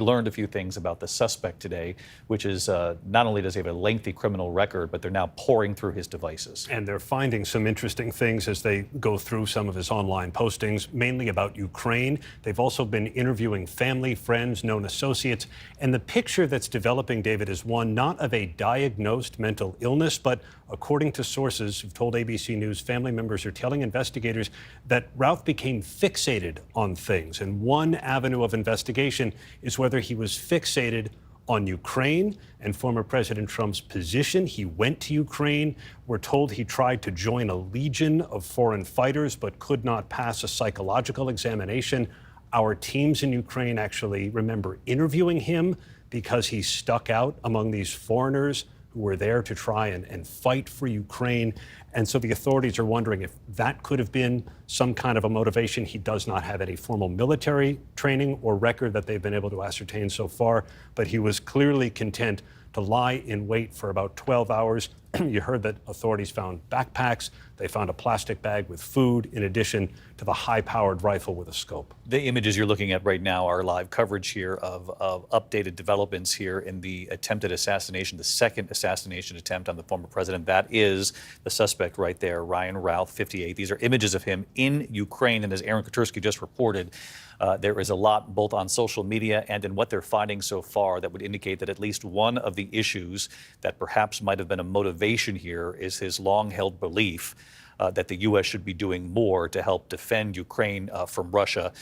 Learned a few things about the suspect today, which is not only does he have a lengthy criminal record, but they're now pouring through his devices. And they're finding some interesting things as they go through some of his online postings, mainly about Ukraine. They've also been interviewing family, friends, known associates. And the picture that's developing, David, is one not of a diagnosed mental illness, but according to sources who've told ABC News, family members are telling investigators that Routh became fixated on things. And one avenue of investigation is whether he was fixated on Ukraine and former President Trump's position. He went to Ukraine. We're told he tried to join a legion of foreign fighters, but could not pass a psychological examination. Our teams in Ukraine actually remember interviewing him because he stuck out among these foreigners who were there to try and fight for Ukraine. And so the authorities are wondering if that could have been some kind of a motivation. He does not have any formal military training or record that they've been able to ascertain so far, but he was clearly content to lie in wait for about 12 hours. You heard that authorities found backpacks. They found a plastic bag with food, in addition to the high-powered rifle with a scope. The images you're looking at right now are live coverage here of updated developments here in the attempted assassination, the second assassination attempt on the former president. That is the suspect right there, Ryan Routh, 58. These are images of him in Ukraine, and as Aaron Katersky just reported, there is a lot both on social media and in what they're finding so far that would indicate that at least one of the issues that perhaps might have been a motivation here is his long-held belief that the U.S. should be doing more to help defend Ukraine from Russia.